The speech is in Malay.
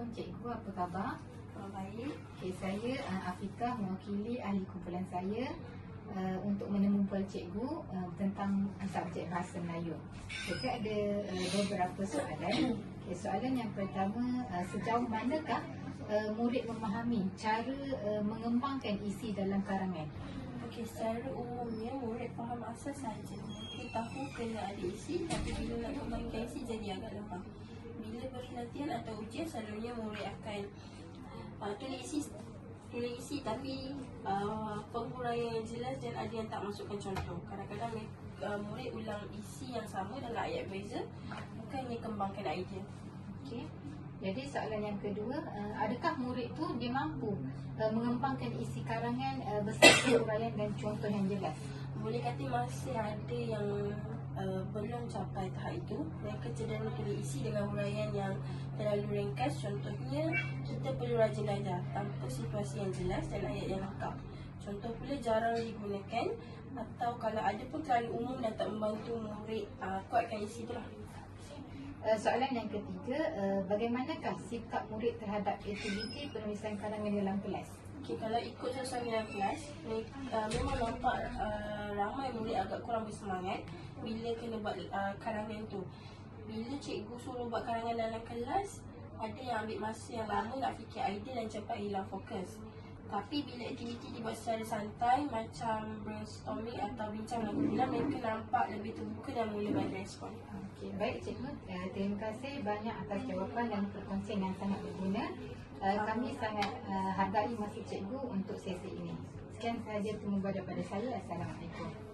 Assalamualaikum Cikgu, apa khabar? Baik. Okay, saya Afiqah mewakili ahli kumpulan saya untuk menemukan cikgu tentang subjek Bahasa Melayu. Saya ada beberapa soalan. Okay, soalan yang pertama, sejauh manakah murid memahami cara mengembangkan isi dalam karangan? Okey, secara umumnya murid faham asas saja. Kita tahu kena ada isi, tapi bila nak kembangkan isi jadi agak lemah. Bila berlatihan atau ujian, selalunya murid akan tulis isi tapi penguraian yang jelas dan ada yang tak masukkan contoh. Kadang-kadang murid ulang isi yang sama dalam ayat beza, bukannya kembangkan idea. Okay. Jadi soalan yang kedua, adakah murid tu dia mampu mengembangkan isi karangan beserta uraian dan contoh yang jelas? Boleh kata masih ada yang belum capai tahap itu. Mereka cenderung tulis isi dengan huraian yang terlalu ringkas. Contohnya, kita perlu rajin belajar tanpa situasi yang jelas dan ayat yang lengkap. Contoh pula jarang digunakan, atau kalau ada pun terlalu umum dan tak membantu murid kuatkan isi tu lah. Soalan yang ketiga, bagaimanakah sikap murid terhadap aktiviti penulisan karangan dalam kelas? Okay, kalau ikut suasana kelas, memang nampak ramai murid agak kurang bersemangat bila kena buat karangan tu. Bila cikgu suruh buat karangan dalam kelas, ada yang ambil masa yang lama nak fikir idea dan cepat hilang fokus. Tapi bila aktiviti dibuat secara santai macam brainstorming atau bincang lagu bulan, mereka nampak lebih terbuka dan mula bagi respon. Okay, baik cikgu, terima kasih banyak atas jawapan dan perkongsian yang sangat berguna. Kami sangat hargai masa cikgu untuk sesi ini. Sekian sahaja temu daripada saya. Assalamualaikum.